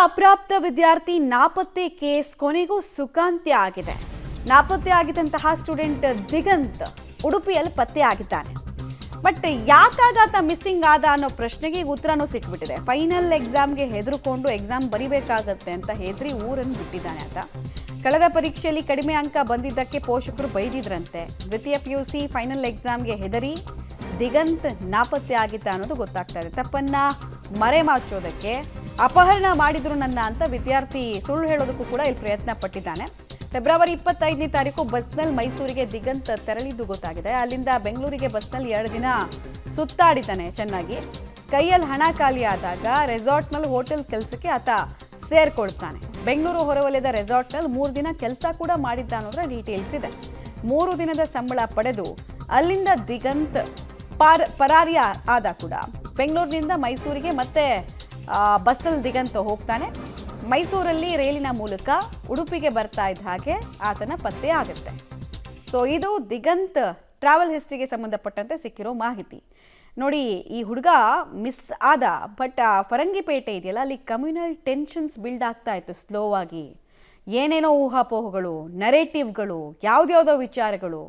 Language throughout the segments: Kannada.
ಅಪ್ರಾಪ್ತ ವಿದ್ಯಾರ್ಥಿ ನಾಪತ್ತೆ ಕೇಸ್ ಕೊನೆಗೂ ಸುಖಾಂತ್ಯ ಆಗಿದೆ. ನಾಪತ್ತೆ ಆಗಿದ್ದಂತಹ ಸ್ಟೂಡೆಂಟ್ ದಿಗಂತ್ ಉಡುಪಿಯಲ್ಲಿ ಪತ್ತೆ ಆಗಿದ್ದಾನೆ. ಬಟ್ ಯಾಕಾಗಾತ ಮಿಸ್ಸಿಂಗ್ ಆದ ಅನ್ನೋ ಪ್ರಶ್ನೆಗೆ ಉತ್ತರನೂ ಸಿಕ್ಬಿಟ್ಟಿದೆ. ಫೈನಲ್ ಎಕ್ಸಾಮ್ಗೆ ಹೆದರ್ಕೊಂಡು ಎಕ್ಸಾಮ್ ಬರಿಬೇಕಾಗತ್ತೆ ಅಂತ ಹೆದರಿ ಊರನ್ನು ಬಿಟ್ಟಿದ್ದಾನೆ ಆತ. ಕಳೆದ ಪರೀಕ್ಷೆಯಲ್ಲಿ ಕಡಿಮೆ ಅಂಕ ಬಂದಿದ್ದಕ್ಕೆ ಪೋಷಕರು ಬೈದಿದ್ರಂತೆ. ದ್ವಿತೀಯ PUC ಫೈನಲ್ ಎಕ್ಸಾಮ್ಗೆ ಹೆದರಿ ದಿಗಂತ್ ನಾಪತ್ತೆ ಆಗಿದ್ದ ಅನ್ನೋದು ಗೊತ್ತಾಗ್ತಾ ಇದೆ. ತಪ್ಪನ್ನ ಮರೆಮಾಚೋದಕ್ಕೆ ಅಪಹರಣ ಮಾಡಿದ್ರು ನನ್ನ ಅಂತ ವಿದ್ಯಾರ್ಥಿ ಸುಳ್ಳು ಹೇಳೋದಕ್ಕೂ ಕೂಡ ಇಲ್ಲಿ ಪ್ರಯತ್ನ ಪಟ್ಟಿದ್ದಾನೆ. ಫೆಬ್ರವರಿ 25ನೇ ತಾರೀಕು ಬಸ್ನಲ್ಲಿ ಮೈಸೂರಿಗೆ ದಿಗಂತ್ ತೆರಳಿದ್ದು ಗೊತ್ತಾಗಿದೆ. ಅಲ್ಲಿಂದ ಬೆಂಗಳೂರಿಗೆ ಬಸ್ನಲ್ಲಿ 2 ದಿನ ಸುತ್ತಾಡಿದ್ದಾನೆ ಚೆನ್ನಾಗಿ. ಕೈಯಲ್ಲಿ ಹಣ ಖಾಲಿ ಆದಾಗ ರೆಸಾರ್ಟ್ನಲ್ಲಿ ಹೋಟೆಲ್ ಕೆಲಸಕ್ಕೆ ಆತ ಸೇರ್ಕೊಳ್ತಾನೆ. ಬೆಂಗಳೂರು ಹೊರವಲಯದ ರೆಸಾರ್ಟ್ನಲ್ಲಿ 3 ದಿನ ಕೆಲಸ ಕೂಡ ಮಾಡಿದ್ದ ಅನ್ನೋದ್ರ ಡೀಟೇಲ್ಸ್ ಇದೆ. 3 ದಿನದ ಸಂಬಳ ಪಡೆದು ಅಲ್ಲಿಂದ ದಿಗಂತ್ ಪರಾರಿ ಆದ ಕೂಡ ಬೆಂಗಳೂರಿನಿಂದ ಮೈಸೂರಿಗೆ ಮತ್ತೆ ಬಸ್ಸಲ್ಲಿ ದಿಗಂತ್ ಹೋಗ್ತಾನೆ. ಮೈಸೂರಲ್ಲಿ ರೈಲಿನ ಮೂಲಕ ಉಡುಪಿಗೆ ಬರ್ತಾ ಇದ್ದ ಹಾಗೆ ಆತನ ಪತ್ತೆ ಆಗುತ್ತೆ. ಸೊ ಇದು ದಿಗಂತ್ ಟ್ರಾವೆಲ್ ಹಿಸ್ಟ್ರಿಗೆ ಸಂಬಂಧಪಟ್ಟಂತೆ ಸಿಕ್ಕಿರೋ ಮಾಹಿತಿ. ನೋಡಿ, ಈ ಹುಡುಗ ಮಿಸ್ ಆದ, ಬಟ್ ಫರಂಗಿಪೇಟೆ ಇದೆಯಲ್ಲ, ಅಲ್ಲಿ ಕಮ್ಯುನಲ್ ಟೆನ್ಷನ್ಸ್ ಬಿಲ್ಡ್ ಆಗ್ತಾ ಇತ್ತು ಸ್ಲೋ ಆಗಿ. ಏನೇನೋ ಊಹಾಪೋಹಗಳು, ನರೇಟಿವ್ಗಳು, ಯಾವುದ್ಯಾವುದೋ ವಿಚಾರಗಳು.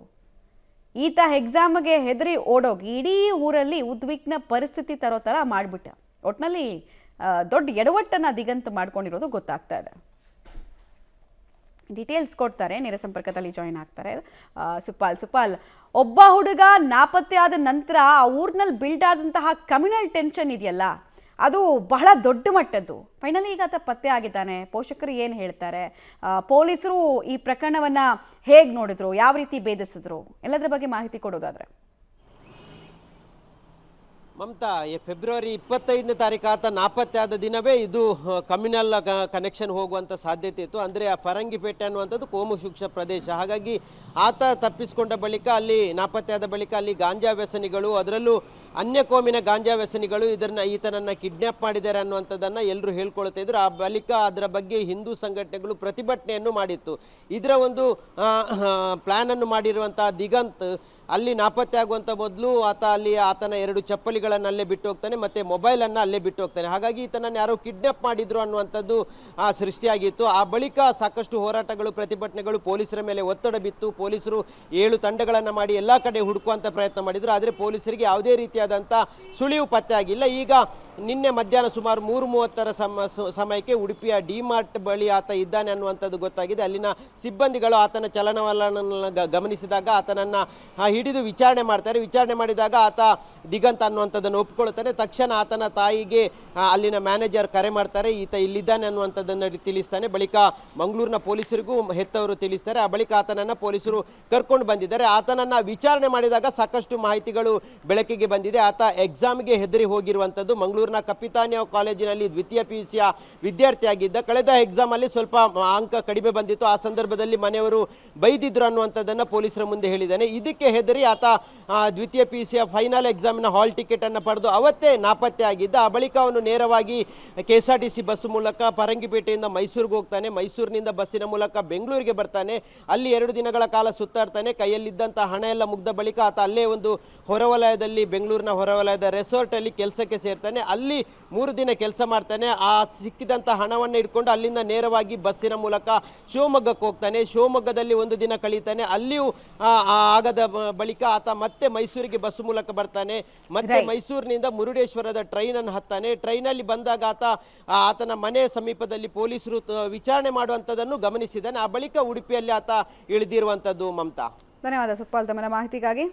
ಈತ ಎಕ್ಸಾಮ್ಗೆ ಹೆದರಿ ಓಡೋಗಿ ಇಡೀ ಊರಲ್ಲಿ ಉದ್ವಿಗ್ನ ಪರಿಸ್ಥಿತಿ ತರೋ ಥರ ಮಾಡಿಬಿಟ್ಟ. ಒಟ್ಟಿನಲ್ಲಿ ದೊಡ್ಡ ಎಡವಟ್ಟನ್ನು ದಿಗಂತ್ ಮಾಡ್ಕೊಂಡಿರೋದು ಗೊತ್ತಾಗ್ತಾ ಇದೆ. ಡೀಟೇಲ್ಸ್ ಕೊಡ್ತಾರೆ, ನೇರ ಸಂಪರ್ಕದಲ್ಲಿ ಜಾಯಿನ್ ಆಗ್ತಾರೆ ಸುಪಾಲ್. ಒಬ್ಬ ಹುಡುಗ ನಾಪತ್ತೆ ಆದ ನಂತರ ಆ ಊರಿನಲ್ಲಿ ಬಿಲ್ಡ್ ಆದಂತಹ ಕಮ್ಯುನಲ್ ಟೆನ್ಷನ್ ಇದೆಯಲ್ಲ, ಅದು ಬಹಳ ದೊಡ್ಡ ಮಟ್ಟದ್ದು. ಫೈನಲಿ ಈಗ ಆತ ಪತ್ತೆ ಆಗಿದ್ದಾನೆ. ಪೋಷಕರು ಏನು ಹೇಳ್ತಾರೆ, ಪೊಲೀಸರು ಈ ಪ್ರಕರಣವನ್ನು ಹೇಗೆ ನೋಡಿದ್ರು, ಯಾವ ರೀತಿ ಭೇದಿಸಿದ್ರು, ಎಲ್ಲದರ ಬಗ್ಗೆ ಮಾಹಿತಿ ಕೊಡೋದಾದ್ರೆ. ಮಮತಾ, ಫೆಬ್ರವರಿ 25ನೇ ತಾರೀಕು ಆತ ನಾಪತ್ತೆ ಆದ ದಿನವೇ ಇದು ಕಮ್ಯುನಲ್ ಕನೆಕ್ಷನ್ ಹೋಗುವಂಥ ಸಾಧ್ಯತೆ ಇತ್ತು. ಅಂದರೆ ಆ ಫರಂಗಿಪೇಟೆ ಅನ್ನುವಂಥದ್ದು ಕೋಮು ಸೂಕ್ಷ್ಮ ಪ್ರದೇಶ. ಹಾಗಾಗಿ ಆತ ತಪ್ಪಿಸಿಕೊಂಡ ಬಳಿಕ, ಅಲ್ಲಿ ನಾಪತ್ತೆ ಆದ ಬಳಿಕ ಅಲ್ಲಿ ಗಾಂಜಾ ವ್ಯಸನಿಗಳು, ಅದರಲ್ಲೂ ಅನ್ಯ ಕೋಮಿನ ಗಾಂಜಾ ವ್ಯಸನಿಗಳು ಈತನನ್ನು ಕಿಡ್ನ್ಯಾಪ್ ಮಾಡಿದ್ದಾರೆ ಅನ್ನುವಂಥದ್ದನ್ನು ಎಲ್ಲರೂ ಹೇಳ್ಕೊಳ್ತಾ ಇದ್ರು. ಆ ಬಳಿಕ ಅದರ ಬಗ್ಗೆ ಹಿಂದೂ ಸಂಘಟನೆಗಳು ಪ್ರತಿಭಟನೆಯನ್ನು ಮಾಡಿತ್ತು. ಇದರ ಒಂದು ಪ್ಲ್ಯಾನನ್ನು ಮಾಡಿರುವಂಥ ದಿಗಂತ್ ಅಲ್ಲಿ ನಾಪತ್ತೆ ಆಗುವಂಥ ಮೊದಲು ಆತನ 2 ಚಪ್ಪಲಿಗಳನ್ನು ಅಲ್ಲೇ ಬಿಟ್ಟು ಹೋಗ್ತಾನೆ, ಮತ್ತು ಮೊಬೈಲನ್ನು ಅಲ್ಲೇ ಬಿಟ್ಟು ಹೋಗ್ತಾನೆ. ಹಾಗಾಗಿ ಈತನನ್ನು ಯಾರೋ ಕಿಡ್ನ್ಯಾಪ್ ಮಾಡಿದ್ರು ಅನ್ನುವಂಥದ್ದು ಸೃಷ್ಟಿಯಾಗಿತ್ತು. ಆ ಬಳಿಕ ಸಾಕಷ್ಟು ಹೋರಾಟಗಳು, ಪ್ರತಿಭಟನೆಗಳು, ಪೊಲೀಸರ ಮೇಲೆ ಒತ್ತಡ ಬಿತ್ತು. ಪೊಲೀಸರು 7 ತಂಡಗಳನ್ನು ಮಾಡಿ ಎಲ್ಲ ಕಡೆ ಹುಡುಕುವಂಥ ಪ್ರಯತ್ನ ಮಾಡಿದರು. ಆದರೆ ಪೊಲೀಸರಿಗೆ ಯಾವುದೇ ರೀತಿಯಾದಂಥ ಸುಳಿವು ಪತ್ತೆ ಆಗಿಲ್ಲ. ಈಗ ನಿನ್ನೆ ಮಧ್ಯಾಹ್ನ ಸುಮಾರು 3:30ರ ಸಮಯಕ್ಕೆ ಉಡುಪಿಯ ಡಿಮಾರ್ಟ್ ಬಳಿ ಆತ ಇದ್ದಾನೆ ಅನ್ನುವಂಥದ್ದು ಗೊತ್ತಾಗಿದೆ. ಅಲ್ಲಿನ ಸಿಬ್ಬಂದಿಗಳು ಆತನ ಚಲನವಲನವನ್ನು ಗಮನಿಸಿದಾಗ ಆತನನ್ನು ಹಿಡಿದು ವಿಚಾರಣೆ ಮಾಡ್ತಾರೆ. ವಿಚಾರಣೆ ಮಾಡಿದಾಗ ಆತ ದಿಗಂತ್ ಅನ್ನುವಂಥದ್ದನ್ನು ಒಪ್ಪಿಕೊಳ್ತಾನೆ. ತಕ್ಷಣ ಆತನ ತಾಯಿಗೆ ಅಲ್ಲಿನ ಮ್ಯಾನೇಜರ್ ಕರೆ ಮಾಡ್ತಾರೆ. ಈತ ಇಲ್ಲಿದ್ದಾನೆ ಅನ್ನುವಂಥದ್ದನ್ನು ತಿಳಿಸ್ತಾನೆ. ಬಳಿಕ ಮಂಗಳೂರಿನ ಪೊಲೀಸರಿಗೂ ಹೆತ್ತವರು ತಿಳಿಸ್ತಾರೆ. ಆ ಬಳಿಕ ಆತನನ್ನು ಪೊಲೀಸರು ಕರ್ಕೊಂಡು ಬಂದಿದ್ದಾರೆ. ಆತನನ್ನು ವಿಚಾರಣೆ ಮಾಡಿದಾಗ ಸಾಕಷ್ಟು ಮಾಹಿತಿಗಳು ಬೆಳಕಿಗೆ ಬಂದಿದೆ. ಆತ ಎಕ್ಸಾಮ್ಗೆ ಹೆದರಿ ಹೋಗಿರುವಂಥದ್ದು. ಮಂಗಳೂರಿನ ಕಪಿತಾನಿಯಾ ಕಾಲೇಜಿನಲ್ಲಿ ದ್ವಿತೀಯ PUCಯ ವಿದ್ಯಾರ್ಥಿಯಾಗಿದ್ದ. ಕಳೆದ ಎಕ್ಸಾಮಲ್ಲಿ ಸ್ವಲ್ಪ ಅಂಕ ಕಡಿಮೆ ಬಂದಿತ್ತು. ಆ ಸಂದರ್ಭದಲ್ಲಿ ಮನೆಯವರು ಬೈದಿದ್ರು ಅನ್ನುವಂಥದ್ದನ್ನು ಪೊಲೀಸರ ಮುಂದೆ ಹೇಳಿದ್ದಾನೆ. ಇದಕ್ಕೆ ಹೆದರಿ ಆತ ದ್ವಿತೀಯ PUCಯ ಫೈನಲ್ ಎಕ್ಸಾಮಿನ ಹಾಲ್ ಟಿಕೆಟನ್ನು ಪಡೆದು ಅವತ್ತೇ ನಾಪತ್ತೆ ಆಗಿದ್ದ. ಆ ಬಳಿಕ ಅವನು ನೇರವಾಗಿ KSRTC ಬಸ್ ಮೂಲಕ ಫರಂಗಿಪೇಟೆಯಿಂದ ಮೈಸೂರಿಗೆ ಹೋಗ್ತಾನೆ. ಮೈಸೂರಿನಿಂದ ಬಸ್ಸಿನ ಮೂಲಕ ಬೆಂಗಳೂರಿಗೆ ಬರ್ತಾನೆ. ಅಲ್ಲಿ 2 ದಿನಗಳ ಕಾಲ ಸುತ್ತಾಡ್ತಾನೆ. ಕೈಯಲ್ಲಿದ್ದಂಥ ಹಣ ಎಲ್ಲ ಮುಗ್ದ ಬಳಿಕ ಆತ ಅಲ್ಲೇ ಒಂದು ಹೊರವಲಯದಲ್ಲಿ, ಬೆಂಗಳೂರಿನ ಹೊರವಲಯದ ರೆಸಾರ್ಟಲ್ಲಿ ಕೆಲಸಕ್ಕೆ ಸೇರ್ತಾನೆ. ಅಲ್ಲಿ 3 ದಿನ ಕೆಲಸ ಮಾಡ್ತಾನೆ. ಆ ಸಿಕ್ಕಿದಂಥ ಹಣವನ್ನು ಇಟ್ಕೊಂಡು ಅಲ್ಲಿಂದ ನೇರವಾಗಿ ಬಸ್ಸಿನ ಮೂಲಕ ಶಿವಮೊಗ್ಗಕ್ಕೆ ಹೋಗ್ತಾನೆ. ಶಿವಮೊಗ್ಗದಲ್ಲಿ 1 ದಿನ ಕಳೀತಾನೆ. ಅಲ್ಲಿಯೂ ಆಗದ ಬಳಿಕ ಆತ ಮತ್ತೆ ಮೈಸೂರಿಗೆ ಬಸ್ ಮೂಲಕ ಬರ್ತಾನೆ. ಮತ್ತೆ ಮೈಸೂರಿನಿಂದ ಮುರುಡೇಶ್ವರದ ಟ್ರೈನನ್ನು ಹತ್ತಾನೆ. ಟ್ರೈನಲ್ಲಿ ಬಂದಾಗ ಆತನ ಮನೆ ಸಮೀಪದಲ್ಲಿ ಪೊಲೀಸರು ವಿಚಾರಣೆ ಮಾಡುವಂಥದ್ದನ್ನು ಗಮನಿಸಿದ್ದಾನೆ. ಆ ಬಳಿಕ ಉಡುಪಿಯಲ್ಲಿ ಆತ ಇಳಿದಿರುವಂಥದ್ದು. ಮಮತಾ, ಧನ್ಯವಾದ ಸುಪಾಲ್ ತಮ್ಮ ಮಾಹಿತಿಗಾಗಿ.